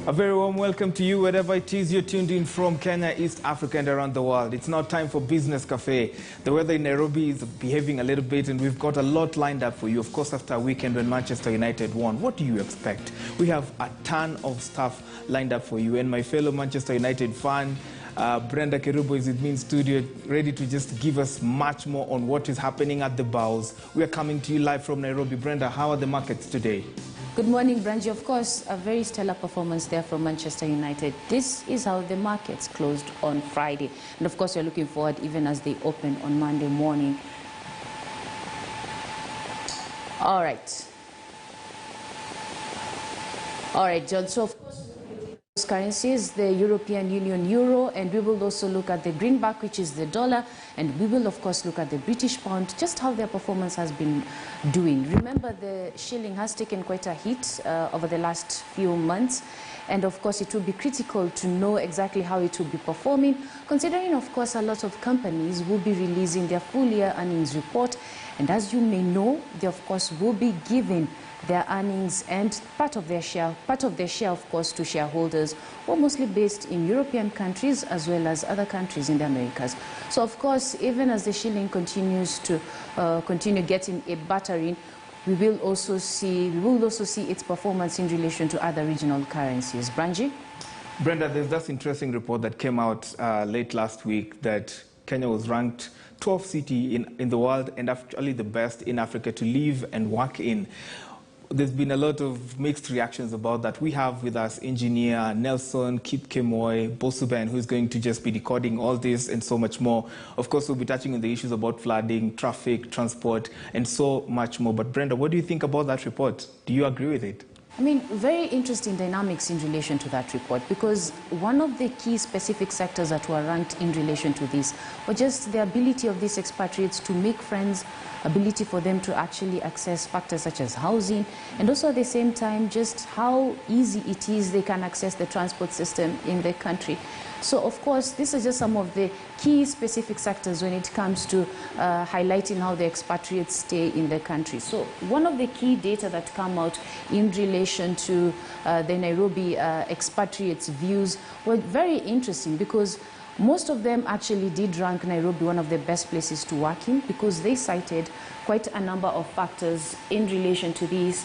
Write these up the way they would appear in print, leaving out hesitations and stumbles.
A very warm welcome to you wherever it is you're tuned in from Kenya, East Africa and around the world. It's now time for Business Cafe. The weather in Nairobi is behaving a little bit and we've got a lot lined up for you. Of course, after a weekend when Manchester United won, what do you expect? We have a ton of stuff lined up for you. And my fellow Manchester United fan, Brenda Kerubo is with me in studio, ready to just give us much more on what is happening at the bows. We are coming to you live from Nairobi. Brenda, how are the markets today? Good morning, Branji. Of course, a very stellar performance there from Manchester United. This is how the markets closed on Friday. And of course, we're looking forward even as they open on Monday morning. All right. All right, John. So, of course, currencies, the European Union euro, and we will also look at the greenback, which is the dollar, and we will of course look at the British pound, just how their performance has been doing. Remember, the shilling has taken quite a hit over the last few months, and of course it will be critical to know exactly how it will be performing, considering of course a lot of companies will be releasing their full year earnings report, and as you may know, they of course will be giving their earnings and part of their share of course to shareholders who are mostly based in European countries as well as other countries in the Americas. So of course, even as the shilling continues to continue getting a battering, we will also see its performance in relation to other regional currencies. Branji? Brenda, there's this interesting report that came out late last week that Kenya was ranked 12th city in the world and actually the best in Africa to live and work in. There's been a lot of mixed reactions about that. We have with us engineer Nelson Kipkemoi Bosuben, who's going to just be decoding all this and so much more. Of course, we'll be touching on the issues about flooding, traffic, transport, and so much more. But Brenda, what do you think about that report? Do you agree with it? I mean, very interesting dynamics in relation to that report, because one of the key specific sectors that were ranked in relation to this was just the ability of these expatriates to make friends, ability for them to actually access factors such as housing, and also at the same time just how easy it is they can access the transport system in the country. So of course, this is just some of the key specific sectors when it comes to highlighting how the expatriates stay in the country. So one of the key data that come out in relation to the Nairobi expatriates' views were very interesting, because most of them actually did rank Nairobi one of the best places to work in, because they cited quite a number of factors in relation to these.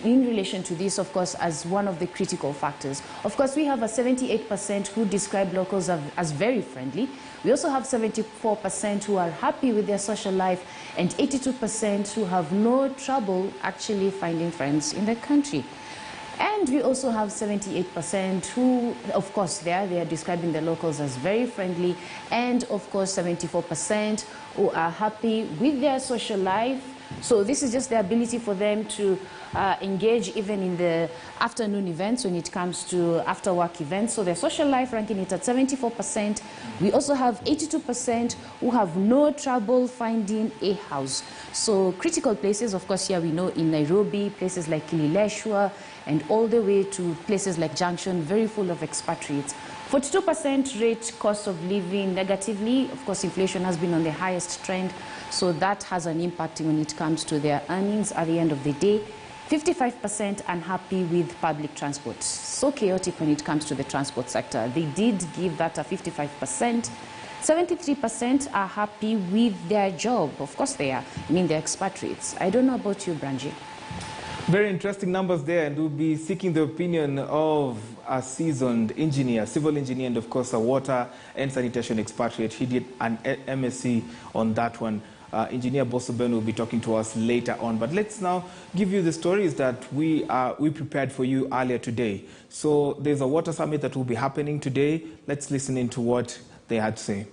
Of course, as one of the critical factors. Of course, we have a 78% who describe locals as very friendly. We also have 74% who are happy with their social life, and 82% who have no trouble actually finding friends in the country. And we also have 78% who, of course, they are describing the locals as very friendly, and of course 74% who are happy with their social life. So this is just the ability for them to engage even in the afternoon events when it comes to after-work events. So their social life ranking it at 74%. We also have 82% who have no trouble finding a house. So critical places, of course, here we know in Nairobi, places like Kilileshwa, and all the way to places like Junction, very full of expatriates. 42% rate cost of living negatively. Of course, inflation has been on the highest trend, so that has an impact when it comes to their earnings at the end of the day. 55% unhappy with public transport. So chaotic when it comes to the transport sector. They did give that a 55%. 73% are happy with their job. Of course they are. I mean, they're expatriates. I don't know about you, Branji. Very interesting numbers there, and we'll be seeking the opinion of a seasoned engineer, civil engineer, and of course a water and sanitation expatriate. He did an MSc on that one. Engineer Bosuben will be talking to us later on. But let's now give you the stories that we prepared for you earlier today. So there's a water summit that will be happening today. Let's listen into what they had to say.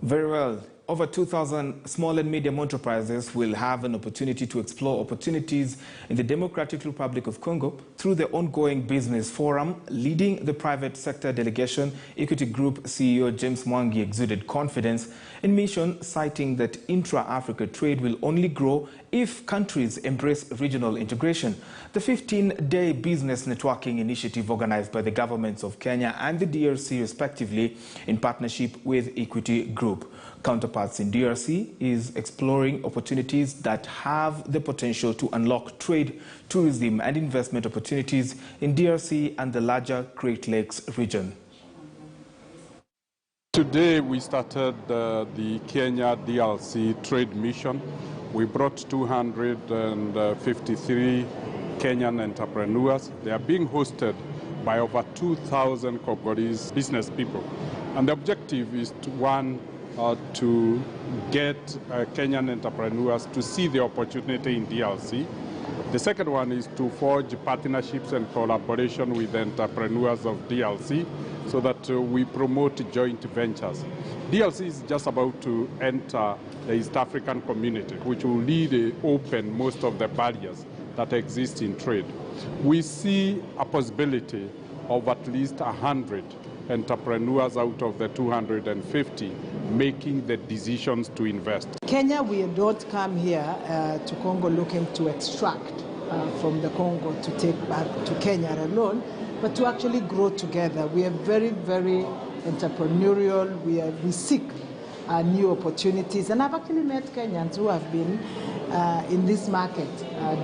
Very well. over 2,000 small and medium enterprises will have an opportunity to explore opportunities in the Democratic Republic of Congo through the ongoing business forum. Leading the private sector delegation, Equity Group CEO James Mwangi exuded confidence in mission, citing that intra-Africa trade will only grow if countries embrace regional integration. The 15-day business networking initiative organized by the governments of Kenya and the DRC respectively in partnership with Equity Group. Counterparts in DRC is exploring opportunities that have the potential to unlock trade, tourism and investment opportunities in DRC and the larger Great Lakes region. Today we started the Kenya-DRC trade mission. We brought 253 Kenyan entrepreneurs. They are being hosted by over 2,000 Congolese business people. And the objective is to get Kenyan entrepreneurs to see the opportunity in DRC. The second one is to forge partnerships and collaboration with the entrepreneurs of DRC so that we promote joint ventures. DRC is just about to enter the East African community, which will open most of the barriers that exist in trade. We see a possibility of at least 100 entrepreneurs out of the 250 making the decisions to invest. Kenya, we don't come here to Congo looking to extract from the Congo to take back to Kenya alone, but to actually grow together. We are very, very entrepreneurial. We seek new opportunities, and I've actually met Kenyans who have been in this market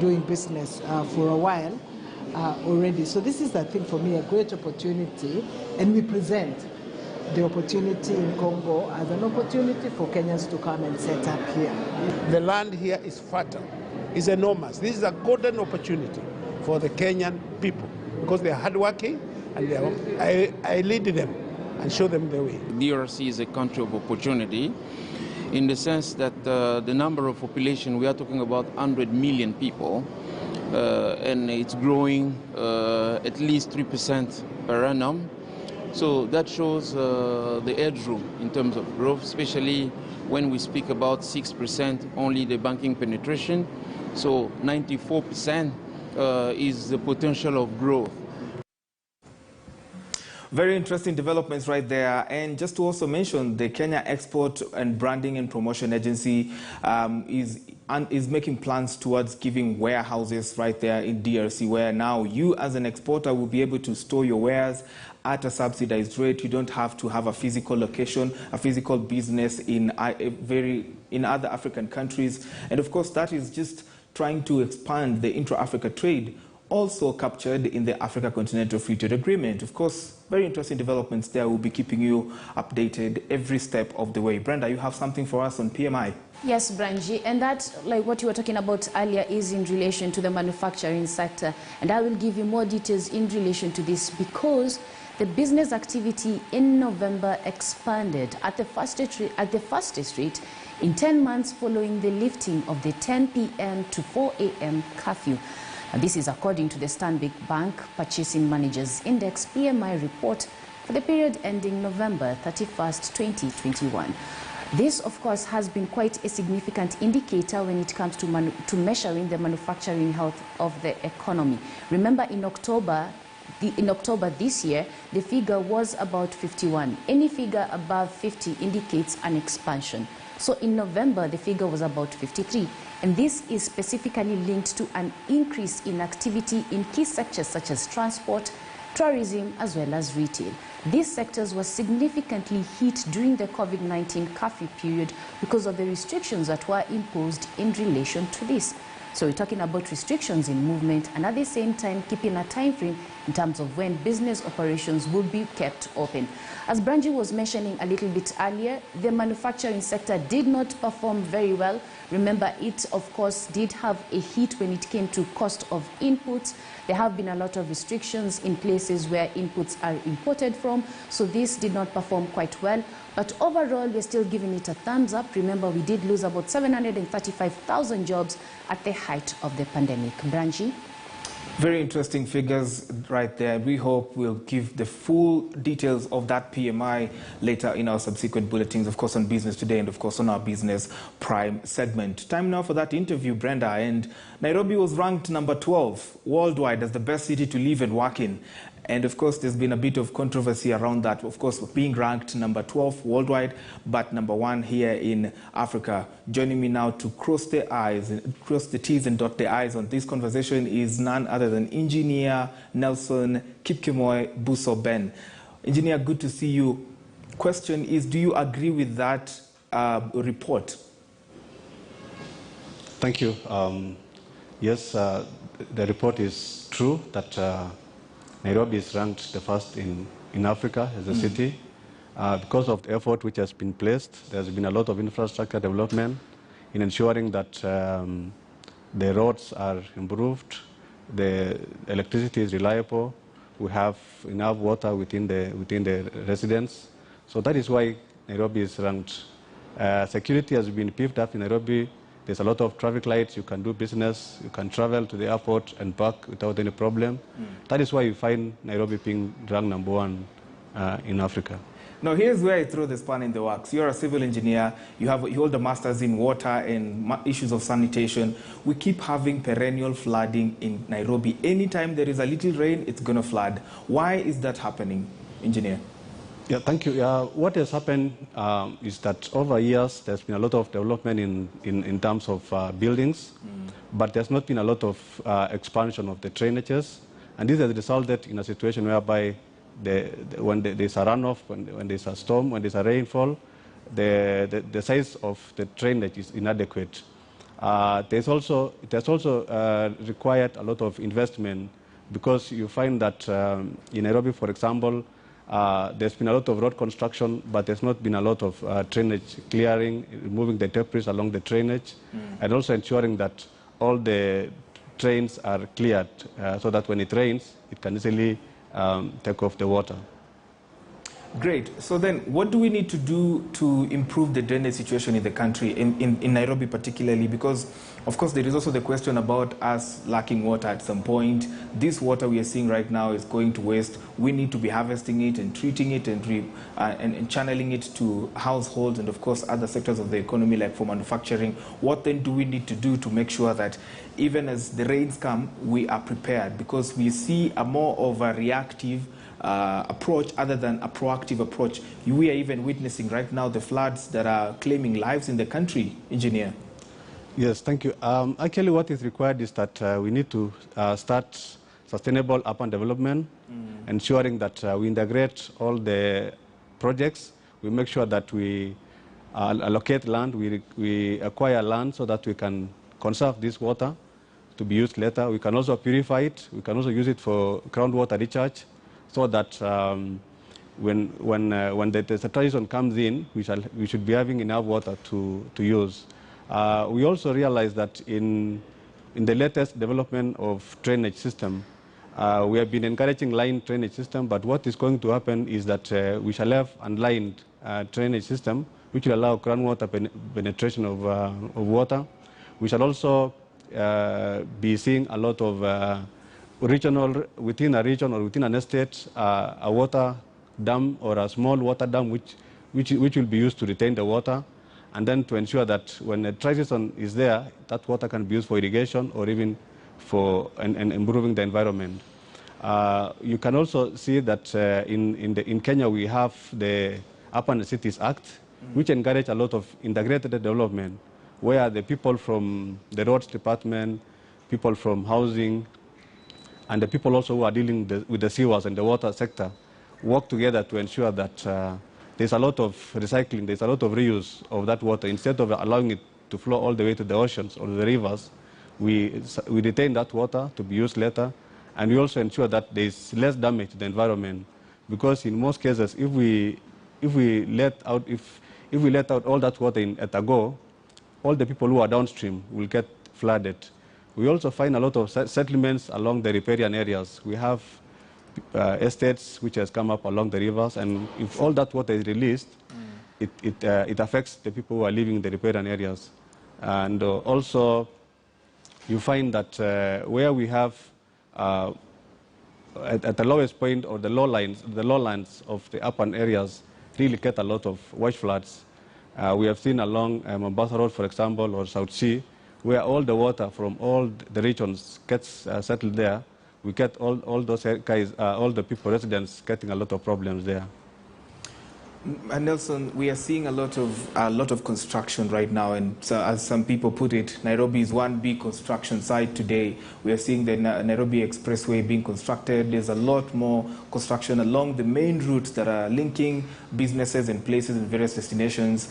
doing business for a while already. So this is, I think, for me, a great opportunity, and we present the opportunity in Congo as an opportunity for Kenyans to come and set up here. The land here is fertile, it's enormous. This is a golden opportunity for the Kenyan people because they are hardworking, and I lead them and show them the way. DRC is a country of opportunity in the sense that the number of population, we are talking about 100 million people, and it's growing at least 3% per annum. So that shows the headroom in terms of growth, especially when we speak about 6% only the banking penetration. So 94% is the potential of growth. Very interesting developments right there. And just to also mention, the Kenya Export and Branding and Promotion Agency is making plans towards giving warehouses right there in DRC, where now you as an exporter will be able to store your wares at a subsidized rate. You don't have to have a physical location, a physical business in other African countries. And of course, that is just trying to expand the intra-Africa trade, also captured in the Africa Continental Free Trade Agreement. Of course, very interesting developments there. We'll be keeping you updated every step of the way. Brenda, you have something for us on PMI? Yes, Branji, and that, like what you were talking about earlier, is in relation to the manufacturing sector. And I will give you more details in relation to this because the business activity in November expanded at the fastest rate in 10 months following the lifting of the 10 p.m. to 4 a.m. curfew. And this is according to the Stanbic Bank Purchasing Managers Index PMI report for the period ending November 31st, 2021. This, of course, has been quite a significant indicator when it comes to measuring the manufacturing health of the economy. Remember, in October this year, the figure was about 51. Any figure above 50 indicates an expansion. So in November, the figure was about 53. And this is specifically linked to an increase in activity in key sectors such as transport, tourism, as well as retail. These sectors were significantly hit during the COVID-19 curfew period because of the restrictions that were imposed in relation to this. So we're talking about restrictions in movement and at the same time keeping a time frame in terms of when business operations will be kept open. As Branji was mentioning a little bit earlier, the manufacturing sector did not perform very well. Remember, it of course did have a hit when it came to cost of inputs. There have been a lot of restrictions in places where inputs are imported from, so this did not perform quite well. But overall, we're still giving it a thumbs up. Remember, we did lose about 735,000 jobs at the height of the pandemic. Branji? Very interesting figures right there. We hope we'll give the full details of that PMI later in our subsequent bulletins, of course, on Business Today and, of course, on our Business Prime segment. Time now for that interview, Brenda. And Nairobi was ranked number 12 worldwide as the best city to live and work in. And, of course, there's been a bit of controversy around that, of course, being ranked number 12 worldwide, but number 1 here in Africa. Joining me now to cross the T's and dot the I's on this conversation is none other than Engineer Nelson Kipkemoi Buso Ben. Engineer, good to see you. Question is, do you agree with that report? Thank you. Yes, the report is true that Nairobi is ranked the first in Africa as a city. Because of the effort which has been placed, there's been a lot of infrastructure development in ensuring that the roads are improved, the electricity is reliable, we have enough water within the residents. So that is why Nairobi is ranked. Security has been beefed up in Nairobi. There's a lot of traffic lights. You can do business. You can travel to the airport and back without any problem. That is why you find Nairobi being ranked number 1 in Africa. Now, here's where I throw the span in the works. You're a civil engineer. You hold a master's in water and issues of sanitation. We keep having perennial flooding in Nairobi. Anytime there is a little rain, it's going to flood. Why is that happening, engineer? Yeah, thank you. What has happened is that over years there's been a lot of development in terms of buildings, but there's not been a lot of expansion of the drainages, and this has resulted in a situation whereby when there's a runoff, when there's a storm, when there's a rainfall, the size of the drainage is inadequate. It has also required a lot of investment, because you find that in Nairobi, for example, there's been a lot of road construction, but there's not been a lot of drainage clearing, removing the debris along the drainage, and also ensuring that all the drains are cleared so that when it rains, it can easily take off the water. Great. So then what do we need to do to improve the drainage situation in the country, in Nairobi particularly? Because, of course, there is also the question about us lacking water at some point. This water we are seeing right now is going to waste. We need to be harvesting it and treating it and channeling it to households and, of course, other sectors of the economy, like for manufacturing. What then do we need to do to make sure that even as the rains come, we are prepared? Because we see a more of a reactive approach other than a proactive approach. We are even witnessing right now the floods that are claiming lives in the country, engineer. Yes, thank you. Actually, what is required is that we need to start sustainable urban development, ensuring that we integrate all the projects. We make sure that we allocate land, we acquire land so that we can conserve this water to be used later. We can also purify it. We can also use it for groundwater recharge, so that when the transition comes in, we should be having enough water to use. We also realize that in the latest development of drainage system, we have been encouraging line drainage system, but what is going to happen is that we shall have unlined drainage system, which will allow groundwater penetration of water. We shall also be seeing a lot of within a region or within an estate, a water dam or a small water dam which will be used to retain the water, and then to ensure that when a dry season is there, that water can be used for irrigation or even for improving the environment. You can also see that in Kenya we have the Urban Cities Act, which encourage a lot of integrated development, where the people from the roads department, people from housing, and the people also who are dealing with the sewers and the water sector work together to ensure that there's a lot of recycling, there's a lot of reuse of that water. Instead of allowing it to flow all the way to the oceans or the rivers, we retain that water to be used later, and we also ensure that there's less damage to the environment. Because in most cases, if we let out all that water in at a go, all the people who are downstream will get flooded. We also find a lot of settlements along the riparian areas. We have estates which has come up along the rivers, and if all that water is released, it affects the people who are living in the riparian areas. And also, you find that where we have at the lowest point, or the lowlands of the urban areas really get a lot of wash floods. We have seen along Mombasa Road, for example, or South Sea, where all the water from all the regions gets settled there. We get all those guys, all the people, residents, getting a lot of problems there. And Nelson, we are seeing a lot of construction right now, and so, as some people put it, Nairobi is one big construction site today. We are seeing the Nairobi Expressway being constructed. There's a lot more construction along the main routes that are linking businesses and places in various destinations.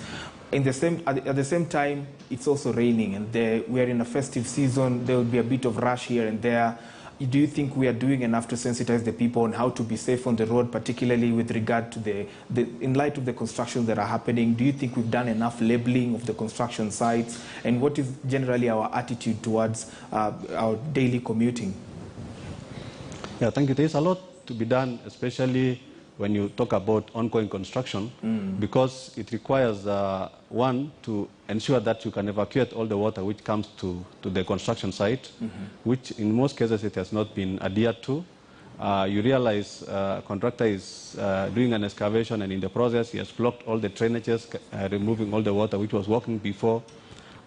At the same time, it's also raining, and we are in a festive season. There will be a bit of rush here and there. Do you think we are doing enough to sensitize the people on how to be safe on the road, particularly with regard to in light of the constructions that are happening? Do you think we've done enough labeling of the construction sites? And what is generally our attitude towards our daily commuting? Yeah, thank you. There's a lot to be done, especially when you talk about ongoing construction, because it requires, one, to ensure that you can evacuate all the water which comes to the construction site, which in most cases it has not been adhered to. You realize a contractor is doing an excavation, and in the process he has blocked all the drainages, removing all the water which was working before.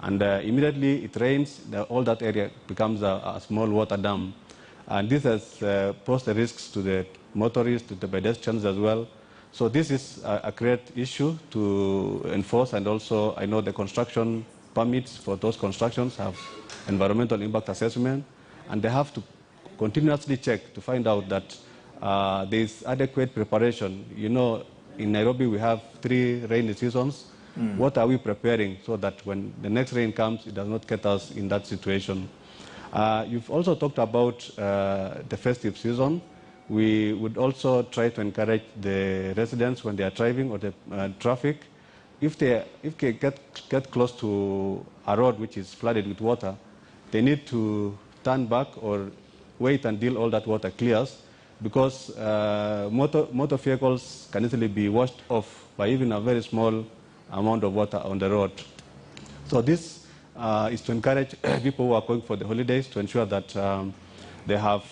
And immediately it rains, all that area becomes a small water dam. And this has posed the risks to the motorists, to the pedestrians as well. So this is a great issue to enforce, and also I know the construction permits for those constructions have environmental impact assessment, and they have to continuously check to find out that there is adequate preparation. You know, in Nairobi we have 3 rainy seasons. What are we preparing so that when the next rain comes, it does not get us in that situation? You've also talked about the festive season. We would also try to encourage the residents when they are driving, or the traffic, if they get close to a road which is flooded with water, they need to turn back or wait until all that water clears, because motor vehicles can easily be washed off by even a very small amount of water on the road. So this is to encourage people who are going for the holidays to ensure that they have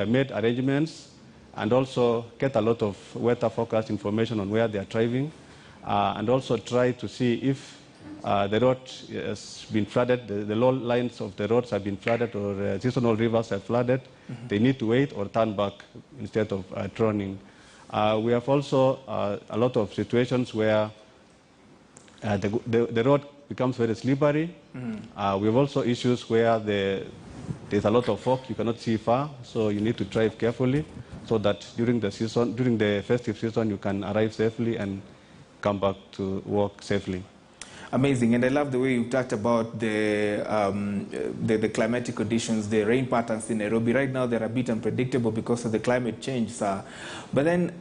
made arrangements, and also get a lot of weather forecast information on where they are driving, and also try to see if the road has been flooded, the low lines of the roads have been flooded, or seasonal rivers have flooded. They need to wait or turn back instead of drowning. We have also a lot of situations where the road becomes very slippery. We have also issues where there's a lot of fog, you cannot see far, so you need to drive carefully so that during the festive season, you can arrive safely and come back to work safely. Amazing, and I love the way you talked about the climatic conditions, the rain patterns in Nairobi. Right now, they're a bit unpredictable because of the climate change, sir. But then,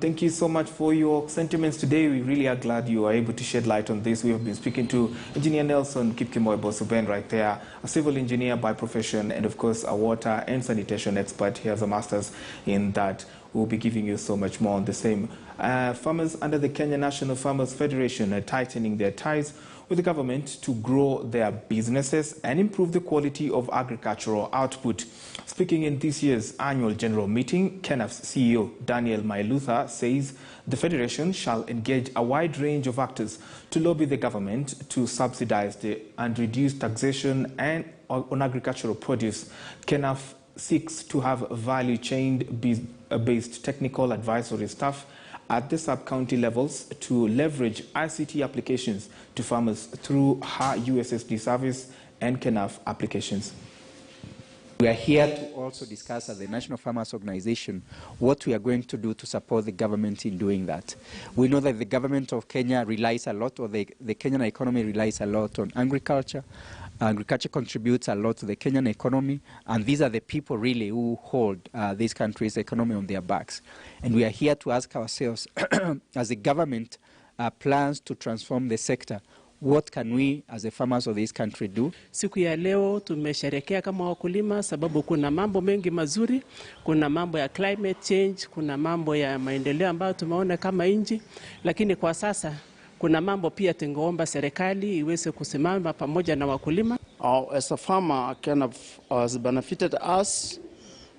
thank you so much for your sentiments today. We really are glad you are able to shed light on this. We have been speaking to Engineer Nelson Kipkemoi-Bosuben right there, a civil engineer by profession, and of course, a water and sanitation expert. He has a master's in that. We'll be giving you so much more on the same. Farmers under the Kenya National Farmers Federation are tightening their ties with the government to grow their businesses and improve the quality of agricultural output. Speaking in this year's annual general meeting, KENAF's CEO Daniel Mailutha says the federation shall engage a wide range of actors to lobby the government to subsidize and reduce taxation on agricultural produce. KENAF seeks to have value chain-based technical advisory staff at the sub-county levels to leverage ICT applications to farmers through her USSD service and KENAF applications. We are here to also discuss as the National Farmers Organization what we are going to do to support the government in doing that. We know that the government of Kenya relies a lot, or the Kenyan economy relies a lot on agriculture. Agriculture contributes a lot to the Kenyan economy, and these are the people really who hold this country's economy on their backs. And we are here to ask ourselves, as the government plans to transform the sector, what can we as the farmers of this country do? Siku ya leo tumesherehekea kama wakulima sababu kuna mambo mengi mazuri, kuna mambo ya climate change, kuna mambo ya maendeleo ambayo tumeona kama nchi, lakini kwa sasa kuna mambo pia tungeomba serikali iweze kusimama pamoja na wakulima. As a farmer, KENAF has benefited us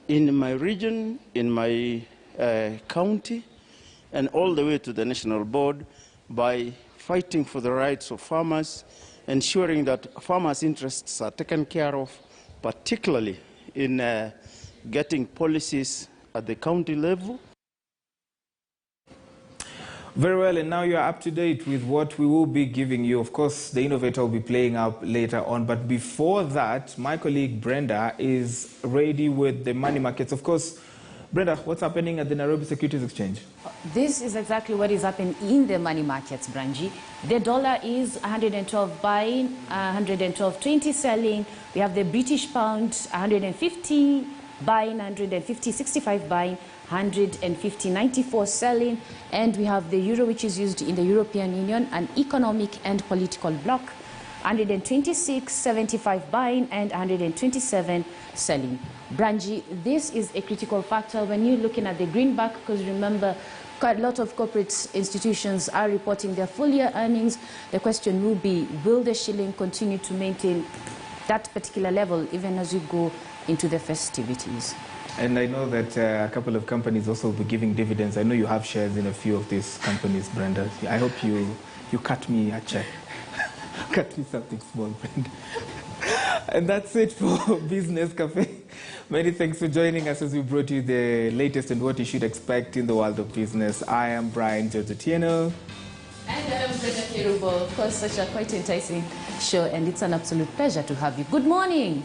in my region, in my county, and all the way to the national board by fighting for the rights of farmers, ensuring that farmers' interests are taken care of, particularly in getting policies at the county level. Very well, and now you are up to date with what we will be giving you. Of course, the Innovator will be playing up later on, but before that, my colleague Brenda is ready with the money markets. Of course, Brenda, what's happening at the Nairobi Securities Exchange? This is exactly what is happening in the money markets, Branji. The dollar is 112 buying, 112.20 selling. We have the British pound, 150 buying, 150.65 buying, 150.94 selling. And we have the euro, which is used in the European Union, an economic and political bloc, 126.75 buying and 127 selling. Branji, this is a critical factor when you're looking at the greenback, because remember, quite a lot of corporate institutions are reporting their full year earnings. The question will be, will the shilling continue to maintain that particular level even as you go into the festivities? And I know that a couple of companies also will be giving dividends. I know you have shares in a few of these companies, Brenda. I hope you cut me a check. Cut me something small, Brenda. And that's it for Business Cafe. Many thanks for joining us as we brought you the latest and what you should expect in the world of business. I am Brian Georgetiano. And I am Brenda Kirubo. Of course, such a quite enticing show, and it's an absolute pleasure to have you. Good morning.